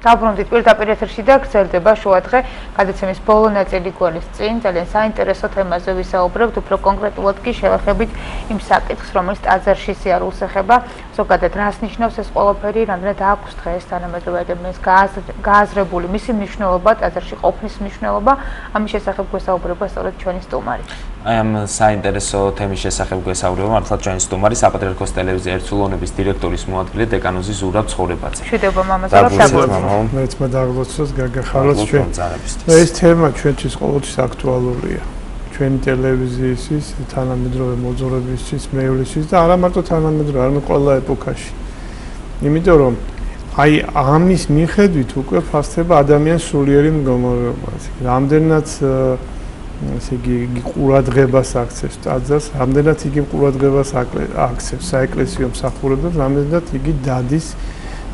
დაბრუნდით პირდაპირ ეთერში და გრძელდება შუადღე გადაცემის ბოლო ნაწილი გვარის წინ ძალიან საინტერესო თემაზე ვისაუბრებთ უფრო კონკრეტულად კი შევეხებით იმ საკითხს რომელიც ტაძარში სიარულს ეხება ზოგადად რას ნიშნავს ეს ყველაფერი რამდენად აქვს დღეს თანამედროვე ადამიანის გააზრებული მისი მნიშვნელობა ტაძარში ყოფნის მნიშვნელობა ამის შესახებ გვესაუბრება სწორედ ჩვენი სტუმარი აი ამ საინტერესო თემის შესახებ გვესაუბრება მართლა ჩვენი სტუმარი საპატრიარქოს ტელევიზიის ერთსულოვნების დირექტორის მოადგილე დეკანოზი ზურაბ ცხოვრებაძე. მშვიდობა მამაზე და შეგუება. მეც მადაღლოცოს გაგახაროთ ჩვენ. ეს თემა ჩვენთვის ყოველთვის აქტუალურია. ჩვენი ტელევიზიის თანამედროვე მოძღვრებისთვის, მევლისთვის და არა მარტო თანამედროვე, არამედ ყველა ეპოქაში. იმიტომ რომ აი ამის მიხედვით უკვე ფასდება ადამიანის სულიერი მდგომარეობა. რამდენად ესე იგი ყურადღებას აქცევს ტაძარს, რამდენად იგი ყურადღებას აქცევს საეკლესიო მსახურებებს, რამდენად იგი დადის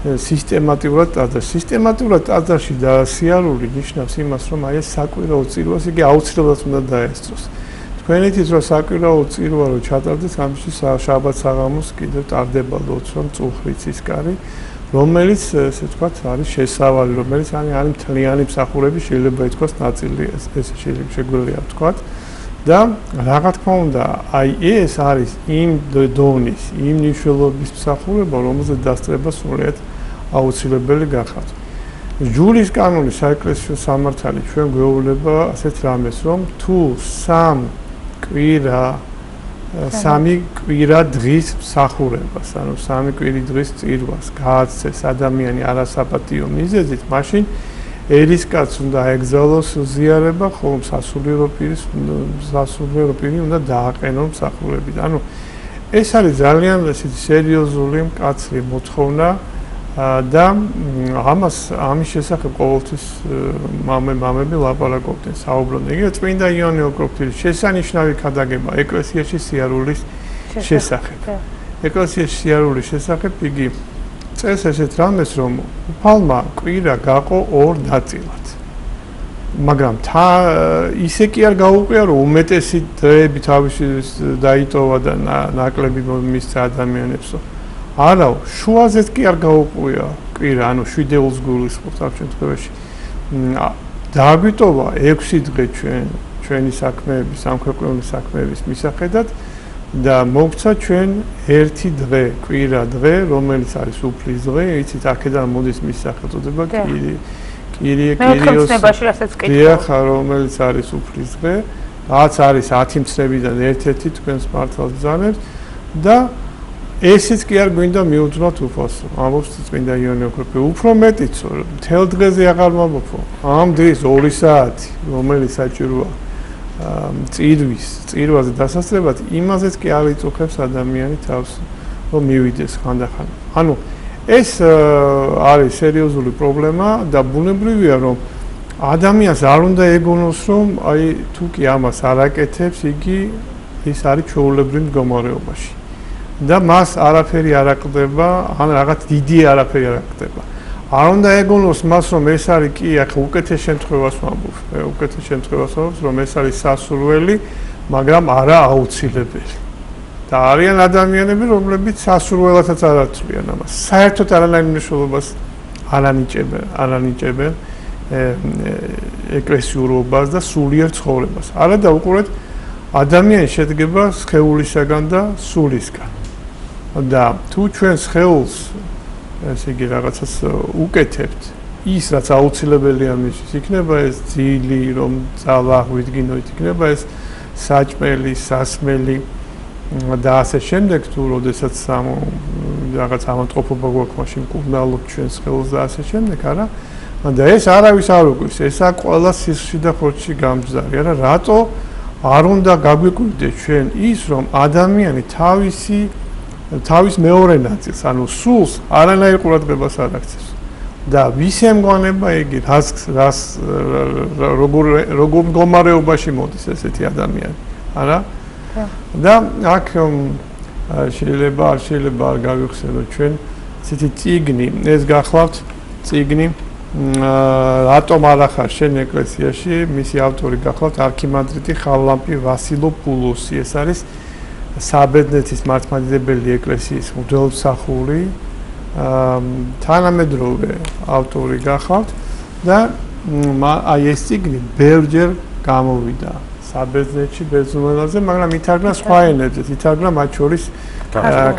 სისტემატურად ტაძარს. სისტემატურად ტაძარში და სიარული ნიშნავს იმას, რომ აი ეს საკვირაო წირვას იგი აუცილებლად უნდა დაესწროს. თქვენ იცით, რომ საკვირაო წირვა რო ჩატარდეს, ამისთვის შაბათ საღამოს კიდევ ტარდება ლოცვა, მწუხრიცის კარი, რომელიც ესე ვთქვათ არის შესავალი, რომელიც არის მთლიანი მსახურები შეიძლება ითქვას ნაწილი ესე შეგვიძლია ვთქვათ და რა თქმა უნდა აი ეს არის იმ დონის, იმ მნიშვნელობის მსახურება, რომელზეც დასწრება სრულიად აუცილებელი გახავთ. ჯურის კანონი საეკლესიო სამართალი ჩვენ გვეუბნება ასეთ რამეს, რომ თუ სამი კვირა დღის მსახურებას, ანუ სამი კვირი დღის წირვას გააცეს ადამიანი არასაპატიო მიზეზით, მაშინ ერისკაცს უნდა აეგზავნოს ზიარება, ხოლო სასულიერო პირი უნდა დააყენონ მსახურებით. ანუ ეს არის ძალიან სერიოზული მკაცრი მოთხოვნა და ამის შესახებ ყოველთვის მამები ლაპარაკობდნენ, საუბრობდნენ. იგივე წმინდა იონე ოქროპირის შესანიშნავი ქადაგება ეკლესიაში სიარულის შესახებ. ეკლესიაში სიარულის შესახებ იგი წეს ესეთ რამეს, რომ უფალმა კვირა გაყო ორ ნაწილად. მაგრამ ისე კი არ გაუყვია, რომ უმეტესი დღეები თავისი დაიტოვა და ნაკლები მისცა ადამიანებსო. არა, შუაზეც კი არ გაუყვია კვირა, ანუ 7 ეულს გულისხმობთ ამ შემთხვევაში. დააგვიტოვა 6 დღე ჩვენი საქმეების, სამქვეყნიერი საქმეების მისახედად და მოგცა ჩვენ ერთი დღე, კვირა დღე, რომელიც არის უფლის დღე, იცით, აქედან მოდის მის სახელწოდება კირიოსნებაში, რასაც კითხავთ, რომელიც არის უფლის დღე, რაც არის 10 მცნებიდან ერთ-ერთი თქვენს მართალს ბრძანებს და ესეც კი არ გვინდა მიუძვნოთ უფალს. ამბობს წმინდა იონე ოქროპირი, უფრო მეტიც, მთელ დღეზე აღარ მომოფო. ამ დღის 2 საათი, რომელიც საჭიროა წირვაზე დასასწრებად, იმაზეც კი არ იწუხებს ადამიანი თავს, რომ მივიდეს ხანდახან. ანუ ეს არის სერიოზული პრობლემა და ბუნებრივია, რომ ადამიანს არ უნდა ეგონოს, რომ აი თუ კი ამას არ აკეთებს, იგი ის არის ჩვეულებრივ მდგომარეობაში. და მას არაფერი არ აკლდება, ან რაღაც დიდი არაფერი არ აკლდება. არ უნდა ეგონოს მას, რომ ეს არის კი ახლა უკეთეს შემთხვევას ვამბობ, უკეთეს შემთხვევას ვამბობ, რომ ეს არის სასურველი, მაგრამ არა აუცილებელი. და არიან ადამიანები, რომლებიც სასურველადაც არ აცვლიან ამას. საერთოდ არანაირ მნიშვნელობას არ ანიჭებენ ეკლესიურობას და სულიერ ცხოვრებას. არა დაუყურეთ, ადამიანი შედგება სხეულისაგან და სულისგან. და თუ ჩვენ სხეულს ესე იგი რაღაცას უკეთებთ, ის რაც აუცილებელია მისთვის, იქნება ეს ძილი, რომ ძალა ვიდგინოთ, იქნება ეს საჭმელი, სასმელი და ასე შემდეგ, თუ როდესაც რაღაც ამოტყოფობა გვაქვს, მაშინ კურნალობთ ჩვენ სხეულს და ასე შემდეგ, არა? და ეს არავის არ უყვის, ესა ყველა სისხლში და ხორცში გამჯდარი, არა? რატო არ უნდა გაგვიკვირდეს ჩვენ ის, რომ ადამიანი თავის მეორე ნაწილს, ანუ სულს არანაირ ყურადღებას არ აქცევს. და ვის ემგონება იგი, როგორ მდგომარეობაში მოდის ესეთი ადამიანი, არა? და აქ შეიძლება არ გავიხსენოთ ჩვენ ესეთი წიგნი, ეს გახლავთ წიგნი რატომ არ ახარ შენ ეკლესიაში, მისი ავტორი გახლავთ არქიმანდრიტი ხალამპი ვასილოპულოსი, ეს არის საბერძნეთის მართლმადიდებელი ეკლესიის მღვდელმსახური თანამედროვე ავტორი გახავთ და აი ეს წიგნი ბევრჯერ გამოვიდა საბერძნეთში, ბერძნულენაზე, მაგრამ ითარგმნა სხვა ენებზე, ითარგმნა მათ შორის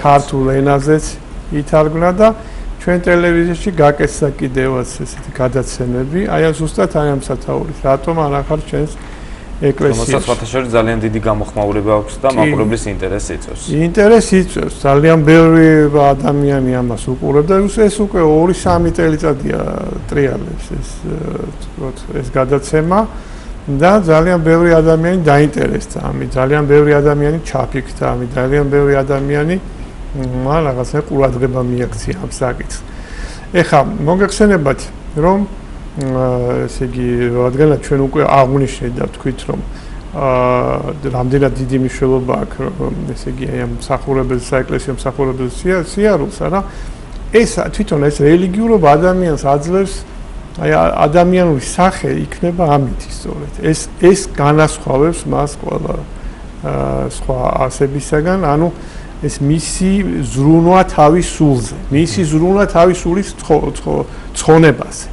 ქართულ ენაზეც ითარგმნა და ჩვენ ტელევიზიაში გაკეთდა კიდევაც ესეთი გადაცემები, აი ზუსტად აი ამ სათაურის, რატომ არ ახარ ჩვენს ეკლესიაში. რომელსაც შორის ძალიან დიდი გამოხმაურება აქვს და მაყურებლის ინტერესს იწვევს. ინტერესს იწვევს, ძალიან ბევრი ადამიანი ამას უყურებდა, ეს უკვე 2-3 წელიწადია ტრიალებს ეს გადაცემა და ძალიან ბევრი ადამიანი დაინტერესდა ამით, ძალიან ბევრი ადამიანი ჩაფიქრდა ამით, ძალიან ბევრი ადამიანი რაღაცა ყურადღება მიაქცია ამ საკითხს. ეხლა მოგეხსენებათ, რომ ესე იგი, რადგანაც ჩვენ უკვე აღვნიშნეთ და ვთქვით, რომ რამდენად დიდი მნიშვნელობა აქვს, ესე იგი, აი ამ მსახურებელს, საეკლესიო მსახურებელს სიარულს, არა? ეს თვითონ ეს რელიგიურობა ადამიანს აძლევს, აი ადამიანური სახე იქნება ამით სწორედ. ეს განასხვავებს მას ყველა სხვა ასებისაგან, ანუ ეს მისი ზრუნვა თავის სულზე, მისი ზრუნვა თავის სულის ცხონებაზე.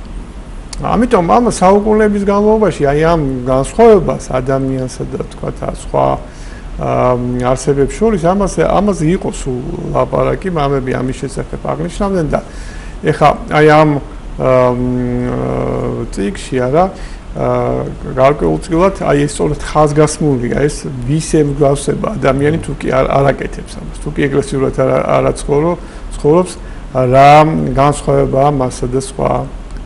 ამიტომ ამ საუკუნეების განმავლობაში აი ამ განსხვავებას ადამიანსა და თქვა სხვა არსებებს შორის ამაზე იყო სულ ლაპარაკი, მამები ამის შესახებ აღნიშნავდნენ და ეხლა აი ამ წიგნში არა გარკვეულწილად აი ეს სწორედ ხაზგასმულია ეს ვის ემსგავსება ადამიანი თუ კი არ აკეთებს ამას, თუ კი ეკლესიურად არ ცხოვრობს, რა განსხვავებაა მასა და სხვა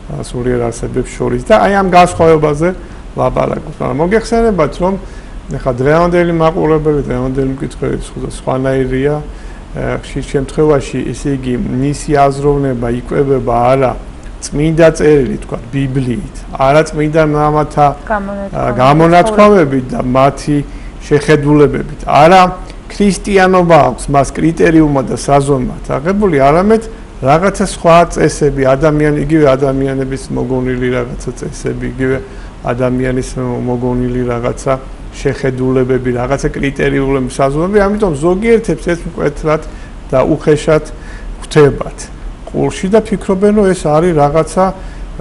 სულიერ არსებებს შორის და აი ამ განსხვავებაზე ლაპარაკობთ. მაგრამ მოგეხსენებათ, რომ ეხლა დღევანდელი მაყურებელი, დღევანდელი მკითხველი სხვანაირია, ხშირ შემთხვევაში, ესე იგი, მისი აზროვნება იკვებება არა წმინდა წერილი, თქვა, ბიბლიით, არა წმინდა მამათა გამონათქვამებით და მათი შეხედულებებით, არა ქრისტიანობა აქვს მას კრიტერიუმად და საზომად აღებული, არამედ რაღაცა სხვა წესები, იგივე ადამიანების მოგონილი რაღაცა წესები, იგივე ადამიანის მოგონილი რაღაცა შეხედულებები, რაღაცა კრიტერიუმები, საზომები, ამიტომ ზოგიერთებს ეს მკვეთრად და უხეშად ხვდებათ. ყურში და ფიქრობენ, რომ ეს არის რაღაცა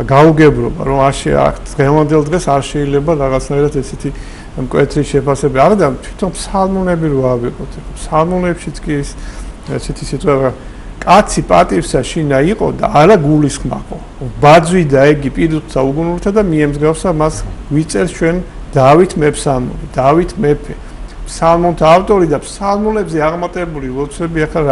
გაუგებრობა, რომ დღევანდელ დღეს არ შეიძლება რაღაცნაირად ესეთი მკვეთრი შეფასება. არა და თვითონ ფსალმუნები რო ავიღოთ, ფსალმუნებშიც კი ესეთი სიტყვა კაცი პატივსა შინა იყო და არა გულისხმაყო. ბაძვი და ეგი პირუცა უგუნურთა და მიემსგავსა მას ვიწერს ჩვენ დავით მეფსალმუნი, დავით მეფე. ფსალმუნთა ავტორი და ფსალმუნებზე აღმატებული ლოცვები ახლა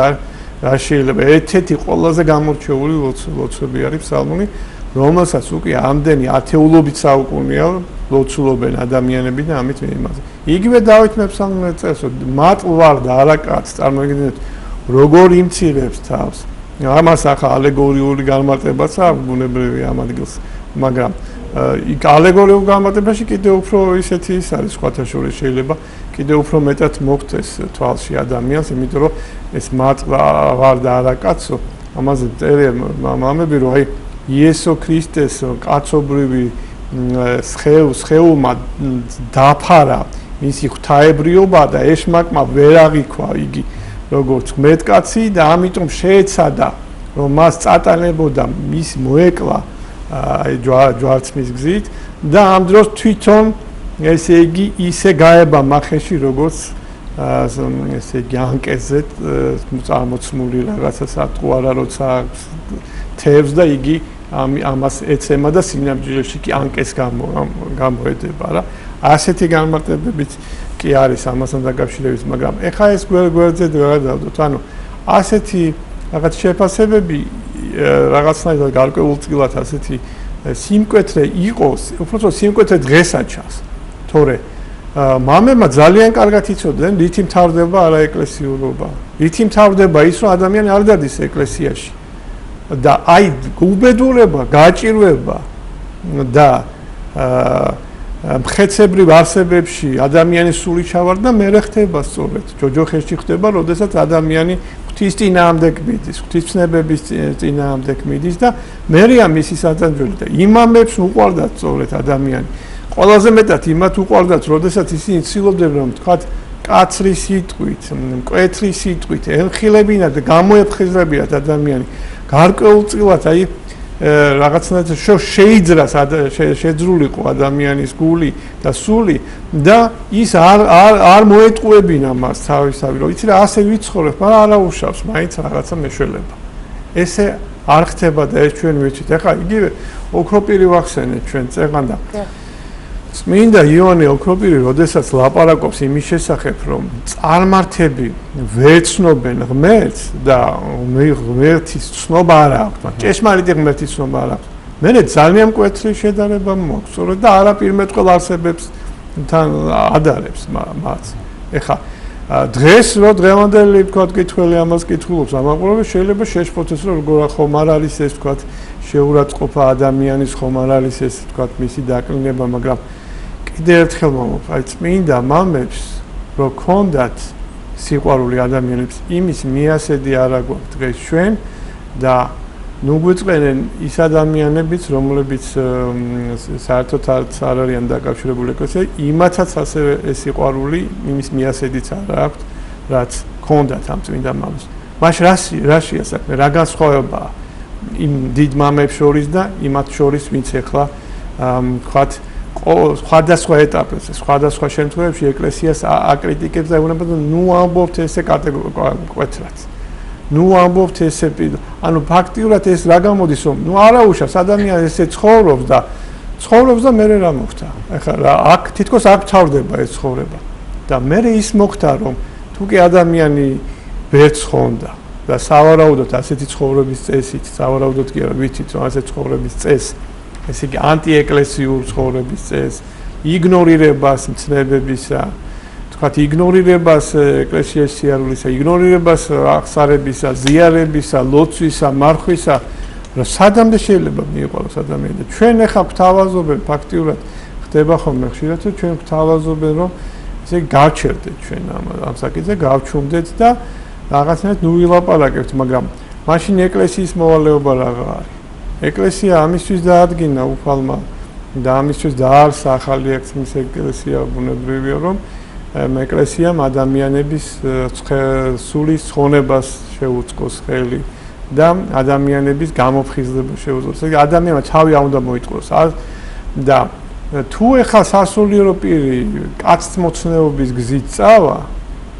რა შეიძლება ერთ-ერთი ყველაზე გამორჩეული ლოცვები არის ფსალმუნი, რომელსაც უკვე ამდენი ათეულობით საუკუნეა ლოცულობენ ადამიანები და ამით იმაზე. იგივე დავით მეფსალმუნი წერს, მატლ ვარ და არა კაც, წარმოგიდგენთ როგორ იმცირებს თავს. ამას ახლა ალეგორიული განმარტებაც აქვს ბუნებრივი ამ ადგილს, მაგრამ იქ ალეგორიულ განმარტებაში კიდევ უფრო ისეთი ის არის სხვათა შორის შეიძლება კიდევ უფრო მეტად მოხდეს თვალში ადამიანს, იმიტომ რომ ეს მატლა ვარ და არა კაცო, ამაზე წერენ მამები, რომ აი იესო ქრისტეს კაცობრივი სხეულმა დაფარა მისი ღვთაებრიობა და ეშმაკმა ვერ აღიქვა იგი როგორც მეტკაცი და ამიტომ შეეცადა რომ მას წატანებოდა მის მოეკლა აი ჯვარცმის გზით და ამ დროს თვითონ ესე იგი ისე გაება მახეში როგორც ესე იგი ანკეზე წარმოცმული რაღაცა სატყუარა როცა თევს და იგი ამას ეცემა და სინამდვილეში კი ანკეს გამოედება რა ასეთი განმარტებებით კი არის ამასთან დაკავშირებით, მაგრამ ეხა ეს გვერდზე გადავდოთ, ანუ ასეთი რაღაც შეფასებები რაღაცნაირად გარკვეულწილად ასეთი სიმკვეთრე იყოს, უბრალოდ სიმკვეთრე დღესაც ჩანს. თორე მამებმა ძალიან კარგად იცოდნენ, რითი მთავრდება არაეკლესიურობა. რითი მთავრდება ის, რომ ადამიანი არ დადის ეკლესიაში. და აი უბედურება, გაჭირვება და მხეცებრივ არსებებში ადამიანის სული ჩავარდა მე ხდება სწორედ ჯოჯოხეთში ხდება როდესაც ადამიანი ღვთის წინააღმდეგ მიდის ღვთისმსნებების წინააღმდეგ მიდის და მერია მისი საწანჯველი და იმამებს უყვარდათ სწორედ ადამიანი ყველაზე მეტად იმათ უყვარდათ როდესაც ისინი ცდილობდნენ რომ თქვათ კაცრი სიტყვით მკვეთრი სიტყვით ემხილებინათ და გამოეფხიზებინათ ადამიანი გარკვეულწილად აი რაღაცნაირად შეიძრას შეძრულიყო ადამიანის გული და სული და ის არ მოეტყუებინა მას თავისავი რომ იცი რა ასე ვიცხოვრებ, მაგრამ არა უშავს, მაინც რაღაცა მეშველება. ესე არ ხდება და ეს ჩვენ ვიცით. ეხლა იგივე ოქროპირი ვახსენეთ ჩვენ წეღან და წმინდა იოანე ოქროპირი, როდესაც ლაპარაკობს იმის შესახებ, რომ წარმართები ვერ ცნობენ ღმერთს და ღმერთის ცნობა არ აქვს, ჭეშმარიტი ღმერთის ცნობა არ აქვს. მე ძალიან მკვეთრი შედარება მაქვს, სწორედ და არაპირმეტყველ არსებებს თან ადარებს მას. ეხლა დღეს რო დღევანდელი თქვა კითხველი ამას კითხულობს, ამაყურებს შეიძლება შეშფოთოს რომ როგორ ხომ არ არის ეს თქვა შეურაცხყოფა ადამიანის ხომ არ არის ეს თქვა მისი დაკლინება, მაგრამ კიდევ ერთხელ მომობ, აი წმინდა მამებს რო ქონდათ სიყვარული ადამიანებს, იმის მიასედი არ აგვაქვს დღეს ჩვენ და ნუ გვიწყენენ ის ადამიანებიც, რომლებიც საერთოდ არ არიან დაკავშირებული ეკლესიასთან, იმათაც ასევე ეს სიყვარული იმის მიასედიც არ აქვთ, რაც ქონდათ ამ წმინდა მამებს. მაშინ რაშია საქმე, რა განსხვავებაა იმ დიდ მამებს შორის და იმათ შორის, ვინც ახლა ვთქვათ სხვადასხვა ეტაპებზე, სხვადასხვა შემთხვევებში ეკლესიას აკრიტიკებს და ეუბნება, ნუ ამბობთ ესე კატეგორიულად. ნუ ამბობთ ესე, ანუ ფაქტიურად ეს რა გამოდის, რომ ნუ არა უშავს ადამიანი ესე ცხოვრობს და მერე რა მოხდა. ეხლა აქ თითქოს აქ თავდება ეს ცხოვრება. და მერე ის მოხდა, რომ თუ კი ადამიანი ვერ ცხონდა და სავარაუდოდ ასეთი ცხოვრების წესით, სავარაუდოდ კი არა ვიცით, რომ ასეთი ცხოვრების წესი ესე იგი ანტიეკლესიურ ცხოვრების წესს, იგნორირებას მცნებებისა, თქვათ იგნორირებას ეკლესიის სიარულისა, იგნორირებას აღსარებისა, ზიარებისა, ლოცვისა, მარხვისა, რომ სადამდე შეიძლება მიიყვაროს ადამიანი და ჩვენ ახლა გვთავაზობენ ფაქტიურად ხდება ხოლმე ხშირად, რომ ჩვენ გვთავაზობენ, რომ ესე გავჩერდეთ ჩვენ ამ საკითხზე, გავჩუმდეთ და რაღაცნაირად ნუ ვილაპარაკებთ, მაგრამ მაშინ ეკლესიის მოვალეობა რაღა არის? ეკლესია ამისთვის დაადგინა უფალმა და ამისთვის დაარსა ახალი ექციის ეკლესია ბუნებრივია რომ ეკლესიამ ადამიანების სულის ცხონებას შეუწყოს ხელი და ადამიანების გამოფხიზლება შეუწყოს. ადამიანმა თავი არ უნდა მოიტყუოს და თუ ეხლა სასულიერო პირი კაცთმოცნეობის გზით წავა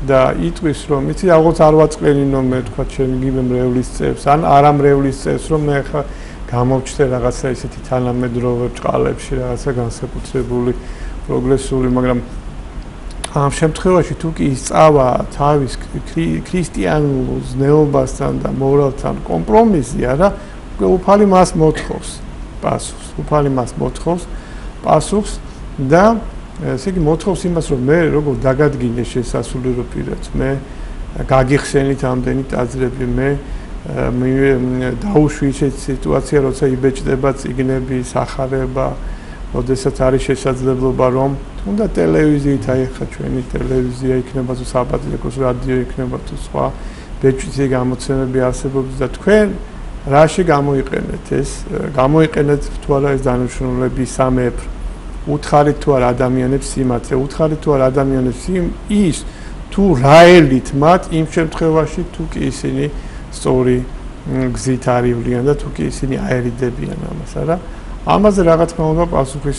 და იტყვის რომ იცი აღოც არ ვაწყენინო მე თქვა ჩემ იგივე მრევლის წევს ან არა მრევლის წევს რომ მე ეხლა გამოვჩნდე რაღაცა ისეთი თანამედროვე ბრწყალებში რაღაცა განსაკუთრებული პროგრესული, მაგრამ ამ შემთხვევაში თუ კი ისწავა თავის ქრისტიანულ ზნეობასთან და მორალთან კომპრომისი, არა, უფალი მას მოთხოვს პასუხს, უფალი მას მოთხოვს პასუხს და ესე იგი მოთხოვს იმას, რომ მე როგორ დაგადგინე შესასულიერო პირად, მე გაგიხსენით ამდენი ტაძრები, მე დაუშვი ისეთ სიტუაცია, როცა იბეჭდება წიგნები, სახარება, როდესაც არის შესაძლებლობა, რომ თუნდა ტელევიზიით, აი ხა ჩვენი ტელევიზია იქნება თუ საპატრიარქოს რადიო იქნება თუ სხვა ბეჭდვითი გამოცემები არსებობს და თქვენ რაში გამოიყენეთ ეს? გამოიყენეთ თუ არა ეს დანიშნულები სამეფრო? უთხარით თუ არა ადამიანებს სიმართლე, უთხარით თუ არა ადამიანებს ის თუ რაელით მათ იმ შემთხვევაში თუ კი ისინი სწორი გზით არივლიან და თუ კი ისინი აერიდებიან ამას, არა? ამაზე რა თქმა უნდა პასუხის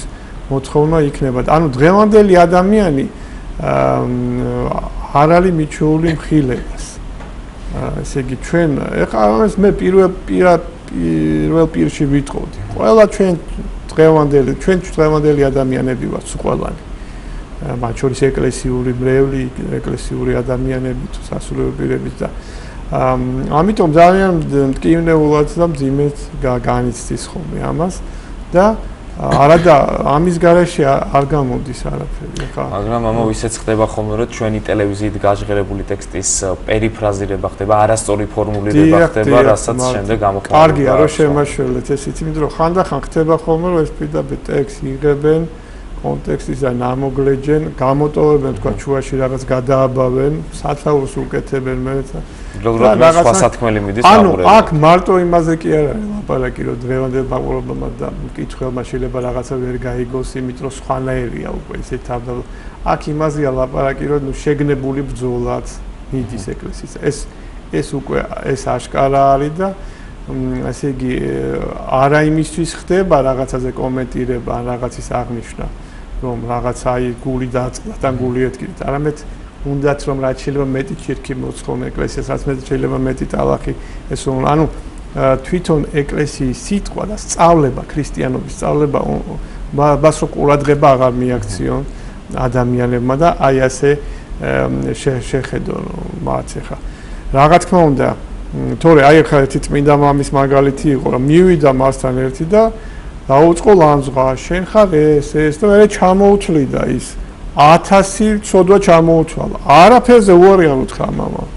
მოთხოვნა იქნება. ანუ დღევანდელი ადამიანი არ არის მიჩეული მხილებას. ესე იგი ჩვენ ეხლა ამას მე პირველ პირში ვიტყოდი. ყველა ჩვენ დღევანდელი ადამიანები ვართ, ყველანი. მათ შორის ეკლესიური მრევლი, ეკლესიური ადამიანები თუ სასულიერო პირები და ამიტომ ძალიან მტკივნეულად და მძიმედ განიცდის ხოლმე ამას და არადა ამის გარეშე არ გამოდის არაფერი ხა. მაგრამ ამა ისეც ხდება ხოლმე რომ ჩვენი ტელევიზიით გაჟღერებული ტექსტის პერიფრაზირება ხდება, არასწორი ფორმულირება ხდება, რასაც შემდეგ გამოყენებენ. კარგია რომ შემაშველეთ ესეც, იმიტომ რომ ხანდახან ხდება ხოლმე რომ ეს პირდაპირ ტექსტს იღებენ კონტექსტის და ნამოგლეჯენ, გამოტოვებენ თქვა ჩუაში რაღაც გადააბავენ, სათაურს უკეთებენ მე რა სხვა სათქმელი მიდის ამურები. ანუ აქ მარტო იმაზე კი არ არის ლაპარაკი, რომ დღევანდელ მაყურებელმა და მკითხველმა შეიძლება რაღაცა ვერ გაიგოს, იმიტომ რომ სხვანაირია უკვე ისე თავდაპირველად. აქ იმაზეა ლაპარაკი, რომ შეგნებული ბრძოლაც მიდის ეკლესიის. ეს უკვე ეს აშკარა არის და ასე იგი არა იმისთვის ხდება რაღაცაზე კომენტირება ან რაღაცის აღნიშვნა, რომ რაღაცა აი გული დაწყდა და გული ეთქით, არამედ უნდათ რომ რაც შეიძლება მეტი ჩირქი მოცხონ ეკლესიასაც, შეიძლება მეტი ტალახი ეს ანუ თვითონ ეკლესიის სიტყვა და სწავლება, ქრისტიანობის სწავლება ბასო ყურადღება აღარ მიაქციონ ადამიანებმა და აი ასე შეხედო მათ ახლა. რა თქმა უნდა, თორე აი ახლა ერთი წმინდა მამის მაგალითი იყო, რომ მივიდა მასთან ერთი და დაუწყო ლანძღვა, შენ ხარ ეს და მე ჩამოუთვლიდა ის 1000 ცოდვა ჩამოუთვალა. არაფერზე უარი არ უთხრა მამამ.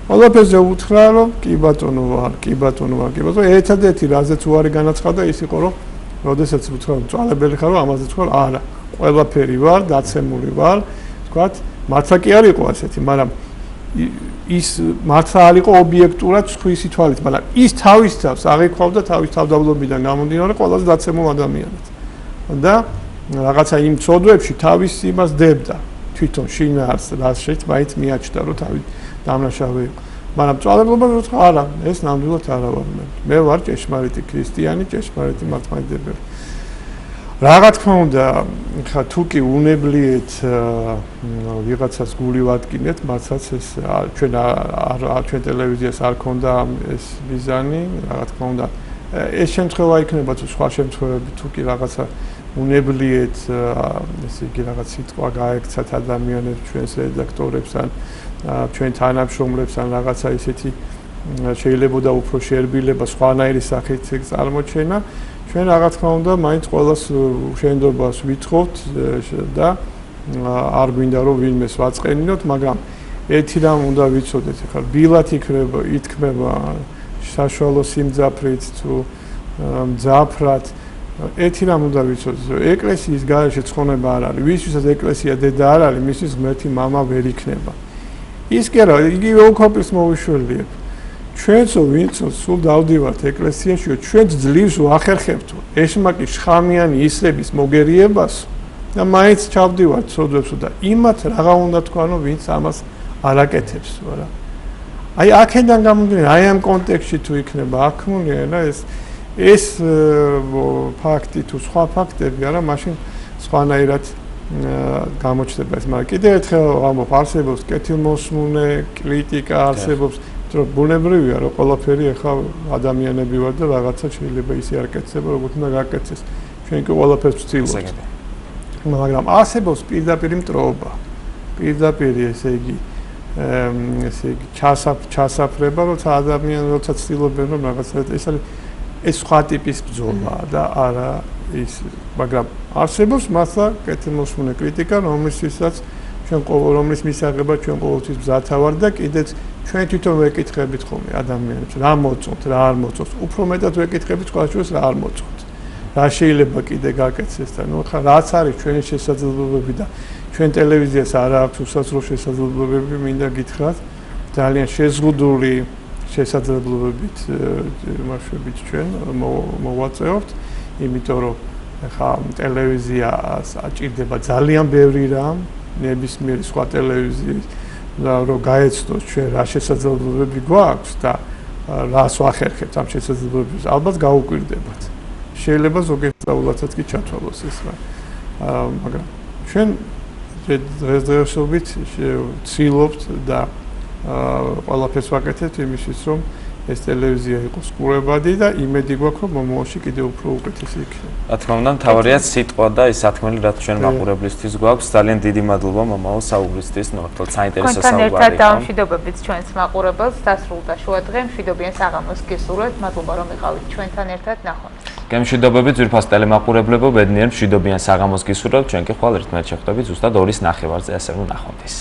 ყველაფერზე უთხრა, რომ კი ბატონო ვარ, კი ბატონო ვარ, კი ბატონო. ერთადერთი რაზეც უარი განაცხადა ის იყო, რომ როდესაც უთხრა, რომ წვალებელი ხარ, ამაზე თქვა, არა, ყველაფერი ვარ, დაცემული ვარ, თქვათ, მართლა კი არ იყო ასეთი, მაგრამ ის მართლა არ იყო ობიექტურად სხვისი თვალით, მაგრამ ის თავის თავს აღიქვავდა თავის თავდაბლობიდან გამომდინარე ყველაზე დაცემულ ადამიანად. და რაღაცა იმ ცოდვებში თავის იმას დებდა თვითონ შინაარს, რაც შეიძლება მაინც მიაჩნდა, რომ თავი დამნაშავე იყო. მაგრამ წვალებლობა როცა არა, ეს ნამდვილად არა ვარ მე. მე ვარ ჭეშმარიტი ქრისტიანი, ჭეშმარიტი მართლმადიდებელი. რა თქმა უნდა, ხა თუ კი უნებლიეთ ვიღაცას გული ვადგინეთ, მათაც ეს ჩვენ ტელევიზიას არ ქონდა ეს მიზანი, რა თქმა უნდა. ეს შემთხვევა იქნება თუ სხვა შემთხვევები თუ კი რაღაცა უნებლიეთ ესე იგი რაღაც სიტყვა გაექცათ ადამიანებს, ჩვენს რედაქტორებს ან ჩვენ თანამშრომლებს ან რაღაცა ისეთი შეიძლებოდა უფრო შეერბილება სხვანაირი სახით წარმოჩენა. ჩვენ რა თქმა უნდა მაინც ყოველას შენდობას ვითხოვთ და არ გვინდა რომ ვინმეს ვაწყენინოთ, მაგრამ ერთი რამ უნდა ვიცოდეთ, ახლა ბილად ითქმება საშუალო სიმძაფრით თუ მძაფრად. ერთი რამ უნდა ვიცოდეთ, რომ ეკლესიის გარეშე ცხონება არ არის. ვისთვისაც ეკლესია დედა არ არის, მისთვის ღმერთი მამა ვერ იქნება. ის კი არა, იგივე უქოპის მოვიშველიებ. ჩვენცო ვინცო სულ დავდივართ ეკლესიაში, ჩვენ ძლივს ვახერხებთ ეშმაკის შხამიანი ისრების მოგერიებას და მაინც ჩავდივართ სოდვებსო და იმათ რაღა უნდა თქვანო, ვინც ამას არ აკეთებს, ვარა. აი აქედან გამომდინარე, აი ამ კონტექსტში თუ იქნება აქმუნია ეს ფაქტი თუ სხვა ფაქტები არა, მაშინ სხვანაირად გამოჩნდება ეს, მაგრამ კიდევ ერთხელ ამბობ, არსებობს კეთილმოსმულე კრიტიკა, არსებობს რომ ბუნებრივია რომ ყველაფერი ახლა ადამიანები ვარ და რაღაცა შეიძლება ისე არ კეთდება როგორც უნდა გაკეთდეს. ჩვენ კი ყველაფერს ვცდილობთ. მაგრამ არსებობს პირდაპირ მტროობა. პირდაპირ ესე იგი ჩასაფრება, როცა ადამიანები როცა ცდილობენ რომ რაღაცა ეს არის ეს სხვა ტიპის ბრძოლა და არა ის, მაგრამ არსებობს მართლა კეთილმოსმულე კრიტიკა, რომლისთვისაც რომლის მისაღებად ჩვენ ყოველთვის მზათა ვარ და კიდეც ჩვენ თვითონ ვეკითხებით ხოლმე ადამიანებს, რა მოწონთ, რა არ მოწონთ. უფრო მეტად ვეკითხებით ყველა ჩვენს რა არ მოწონთ. რა შეიძლება კიდე გაკეთდეს და ნუ ხა რაც არის ჩვენი შესაძლებლობები და ჩვენ ტელევიზიას არ აქვს უსასრულო შესაძლებლობები, მინდა გითხრათ, ძალიან შეზღუდული შესაძლებლობებით იმაშებით ჩვენ მოვაწეობთ, იმიტომ რომ ხა ტელევიზიას აჭირდება ძალიან ბევრი რამ, ნებისმიერი სხვა ტელევიზიის რომ გაეცნოს ჩვენ რა შესაძლებლობები გვაქვს და რას ვახერხებთ ამ შესაძლებლობებს, ალბათ გაუკვირდებათ. შეიძლება ზოგიერთ სწავლაცაც კი ჩათვალოს ეს რა. მაგრამ ჩვენ დღესდღეობით ვცდილობთ და ყველაფერს ვაკეთებთ იმისთვის, რომ ეს ტელევიზია იყოს ყურებადი და იმედი გვაქვს, რომ მომავალში კიდევ უფრო უკეთესი იქნება. რა თქმა უნდა, მთავარია სიტყვა და ის სათქმელი, რაც ჩვენ მაყურებლისთვის გვაქვს. ძალიან დიდი მადლობა მომავალ საუბრისთვის, მართლა საინტერესო საუბარი იყო. თქვენთან ერთად დამშვიდობებით ჩვენს მაყურებელს, დასრულდა შუა დღე, მშვიდობიან საღამოს გისურვებთ. მადლობა რომ იყავით ჩვენთან ერთად, ნახვამდის. გემშვიდობებით ძვირფას ტელემაყურებლებო, ბედნიერ მშვიდობიან საღამოს გისურვებთ. ჩვენ კი ხვალ ერთმანეთს შეხვდებით ზუსტად 2:09-ზე, ასე რომ ნახვამდის.